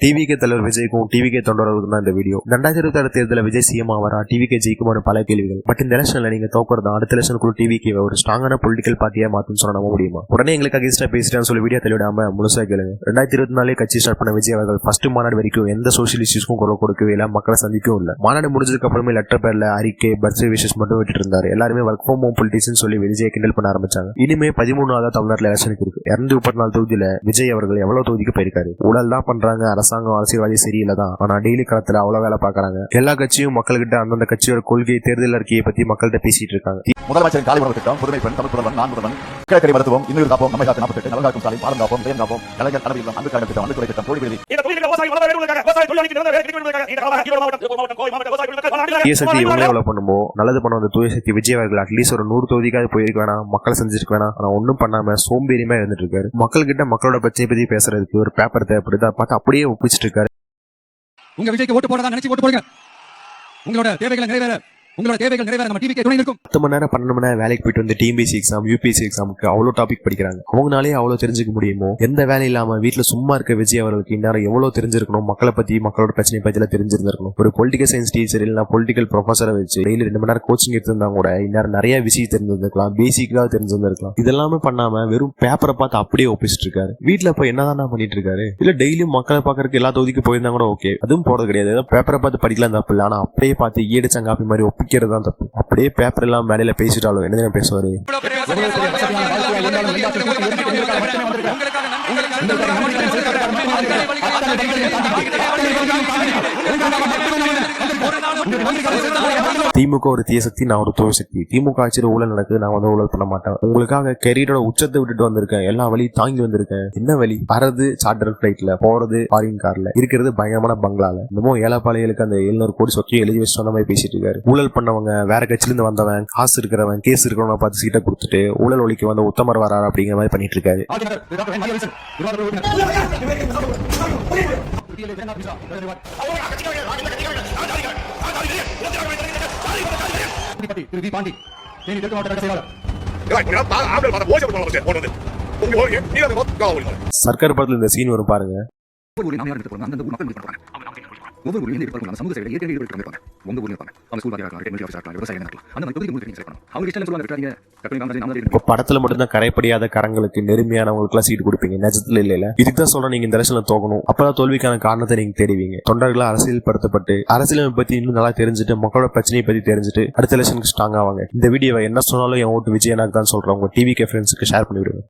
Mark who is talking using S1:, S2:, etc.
S1: TVK தலைவர் விஜய்க்கும் TVK தொண்டர்களுக்கும் தான் இந்த வீடியோ. 2026 தேர்தலில் விஜய் சிஎம் ஆவாரா, டிவிகே ஜெயிக்குமான பல கேள்விகள். பட் இந்த எலெக்ஷன்ல நீங்க தோக்குறதா அடுத்த எலெக்ஷனுக்குள்ள டிவிகே ஒரு ஸ்ட்ராங்கான பொலிட்டிக்கல் பார்ட்டியா மாத்துன்னு சொன்னா நம்ப முடியுமா? உடனே எங்களுக்கு அகேன்ஸ்டா பேசிட்டான்னு சொல்லி வீடியோ தெளிவிடாம முழுசா கேளுங்க. 2024 கட்சி ஸ்டார்ட் பண்ண விஜய் அவர்கள் ஃபர்ஸ்ட் மாநாடு வரைக்கும் எந்த சோசியல் இஷ்யூஸ்க்கும் குரல் கொடுக்கவே இல்லை, மக்களை சந்திக்கவும் இல்லை. மாநாடு முடிஞ்சதுக்கு அப்புறமே லெட்டர் பேர்ல அறிக்கை பர்த்டே விஷஸ் மட்டும் விட்டுட்டு இருந்தாரு. எல்லாருமே ஒர்க் ஃப்ரம் ஹோம் பொலிட்டிக்ஸ் சொல்லி விஜய் கிண்டல் பண்ண ஆரம்பிச்சாங்க. இனிமே 13வது தமிழ்நாட்டில் எலெக்ஷனுக்கு இருக்கு. 234 தொகுதியில விஜய் அவர்கள் எவ்வளவு தொகுதிக்கு போயிருக்காரு. ஊழல் தான் பண்றாங்க, அரசாங்கம் அரசியல்வாதி சரியில்லைதான், ஆனா டெய்லி களத்துல அவ்வளவு வேலை பாக்குறாங்க. எல்லா கட்சியும் மக்கள்கிட்ட அந்தந்த கட்சியோட கொள்கை தேர்தல் அறிக்கையை பத்தி மக்கள்கிட்ட பேசிட்டு இருக்காங்க.
S2: முதலமைச்சரின் காலை உணவு திட்டம், புதுமை பெண், தமிழ் புலவன், நான் முதல்வன், கிழக்கரை மருத்துவம், இன்னொரு காப்போம், நம்மை காத்து 48, நலங்காக்கும் சாலை, பாலம் காப்போம், தேன் காப்போம், கலைஞர் கனவு இல்லம், அன்பு திட்டம், அன்பு திட்டம், தோழி விருதி.
S1: தூய சக்தி இவங்களே எவ்வளவு பண்ணுமோ நல்லது பண்ண வந்த தூய சக்தி விஜய் அவர்கள் அட்லீஸ்ட் ஒரு 100 தொகுதிக்காவது போயிருக்க வேணாம், மக்களை செஞ்சிருக்க வேணாம். ஆனா ஒன்னும் பண்ணாம சோம்பேறியுமா இருந்துட்டு இருக்காரு. மக்கள் கிட்ட மக்களோட பிரச்சனை பத்தி பேசுறதுக்கு ஒரு பேப்பர் தேவைப்படுது, பார்த்து அப்படியே ஒப்பிச்சிட்டு இருக்காரு.
S3: உங்க விஜய்க்கு ஓட்டு போடுறதா நினைச்சு ஓட்டு போடுங்க. உங்களோட தேவைகளை நிறைவேற நம்ம டிவிக்கு துணை நிற்கும்.
S1: 10 மணி நேரம் 12 மணி நேரம் வேலைக்கு போயிட்டு வந்து டிஎம்பிசி எக்ஸாம் யூபிஎஸ்சி எக்ஸாமுக்கு அவ்வளவு டாபிக் படிக்கிறாங்க. அவங்களாலே அவ்வளவு தெரிஞ்சுக்க முடியுமோ? எந்த வேலை இல்லாம வீட்டுல சும்மா இருக்க விஜய் அவர்களுக்கு இந்நேரம் எவ்வளவு தெரிஞ்சிருக்கணும், மக்களை பத்தி மக்களோட பிரச்சனை பத்தி எல்லாம் தெரிஞ்சிருந்திருக்கணும். ஒரு பொலிட்டிக்கல் சயின்ஸ் டீச்சர் இல்லைன்னா பொலிட்டிக்கல் ப்ரொஃபஸரை வச்சு டெய்லி 2 மணி நேரம் கோச்சிங் எடுத்திருந்தா கூட இந்நேரம் நிறைய விஷயம் தெரிஞ்சிருந்திருக்கலாம், பேசிக்காக தெரிஞ்சிருந்திருக்கலாம். இதெல்லாமே பண்ணாம வெறும் பேப்பரை பார்த்து அப்படியே ஒப்பிச்சிட்டு இருக்காரு. வீட்டுல போய் என்னதான் பண்ணிட்டு இருக்காரு? இல்ல டெய்லியும் மக்களை பாக்குறதுக்கு எல்லா தொகுதிக்கு போயிருந்தா கூட ஓகே, அதுவும் போறது கிடையாது. பேப்பரை பார்த்து படிக்கலாம் தப்பு இல்லை, ஆனா அப்படியே பார்த்து ஈடிச்சங்காப்பி மாதிரி ஒப்பிக்கிறது தான் தப்பு. அப்படியே பேப்பர் எல்லாம் மேலையில பேசிட்டாலும் என்ன பேசுவாரு? திமுக ஒரு தீய சக்தி, நான் ஒரு தூய சக்தி. திமுக ஆட்சியில் ஊழல் நடக்குது, நான் வந்து ஊழல் பண்ண மாட்டேன். உங்களுக்காக கெரியரோட உச்சத்தை விட்டுட்டு வந்திருக்கேன், எல்லா வழியும் தாங்கி வந்திருக்கேன். என்ன வழி? வரது சார்ட்டர் பிளைட்ல, போறது ஃபாரின் கார்ல, இருக்கிறது பயங்கரமான பங்களால. இன்னமும் ஏழப்பாளையங்களுக்கு அந்த 700 கோடி சொத்தையும் எழுதி வச்சு சொன்ன மாதிரி பேசிட்டு இருக்காரு. ஊழல் பண்ணவங்க, வேற கட்சியில இருந்து வந்தவன், காசு இருக்கிறவன், கேஸ் இருக்கிறவங்க பார்த்து சீட்டை கொடுத்துட்டு ஊழல் ஒழிக்க வந்த உத்தமர் வராரு அப்படிங்கிற மாதிரி பண்ணிட்டு இருக்காரு. சர்க்கார் படத்துல இந்த சீன் வரும் பாருங்க. ஒவ்வொரு ஊரில் இருப்பாங்க, சமூக சேவை ஏற்கனவே ஈடுபட்டு உங்க ஊர்ல இருப்பாங்க. அவங்க ஸ்கூல் வாத்தியாரா இருக்கலாம், விவசாயம் இருக்கலாம், அந்த மாதிரி தொகுதிக்கு உங்களுக்கு செலக்ட் பண்ணணும். அவங்க இஷ்டம் சொல்லுவாங்க. இப்போ படத்துல மட்டும்தான் கரைப்படியாத கரங்களுக்கு நெருமையானவங்களுக்கு எல்லாம் சீட்டு கொடுப்பீங்க, நிஜத்துல இல்ல. இதுக்கு தான் சொல்றேன், நீங்க இந்த எலெக்ஷன்ல தோக்கணும். அப்பதான் தோல்விக்கான காரணத்தை நீங்க தேடுவீங்க. தொண்டர்களா அரசியல் படுத்தப்பட்டு அரசியலமைப்பு பத்தி இன்னும் நல்லா தெரிஞ்சுட்டு மக்களோட பிரச்சனையை பத்தி தெரிஞ்சுட்டு அடுத்த எலெக்ஷனுக்கு ஸ்ட்ராங் ஆவாங்க. இந்த வீடியோவை என்ன சொன்னாலும் என் ஓட்டு விஜய் எனக்கு தான் சொல்றேன். உங்க டிவி ஃப்ரெண்ட்ஸுக்கு ஷேர் பண்ணிவிடுங்க.